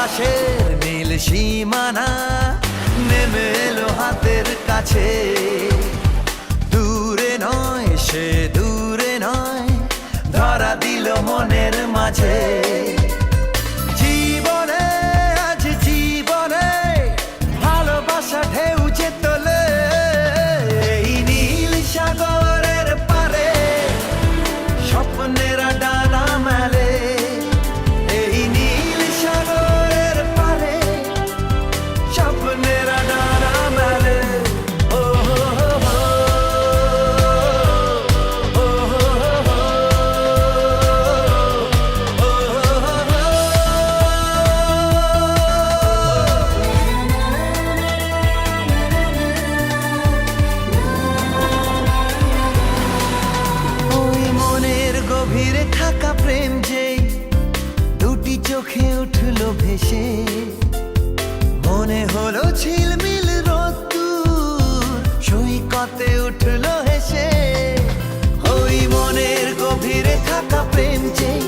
আকাশের নীল সীমানা নেমে এলো হাতের কাছে। দূরে নয় সে দূরে নয়, ধরা দিল মনের মাঝে। জীবনে আজ জীবনে ভালোবাসা ঢেউ যে তোলে, এই নীল সাগরের পারে স্বপ্নেরা ডানা মেলে। এই নীল সাগরের পারে স্বপ্নেরা ডানা মেলে। ও হো হো হো, ও হো হো হো, ও হো হো হো। ওই মনের গভীরে থাকা প্রেম যেই দুটি চোখে উঠলো ভেসে, মনে হলো ঝিলমিল রোদ্দুর সৈকতে উঠলো হেসে। ওই মনের গভীরে থাকা প্রেম যেই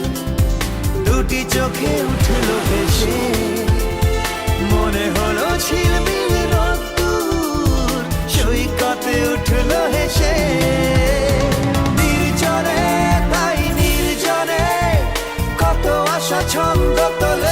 দুটি চোখে উঠলো ভেসে, মনে হলো ঝিলমিল রোদ্দুর সৈকতে উঠলো হেসে। নির্জনে তাই নির্জনে কত আশা ছন্দ তোলে।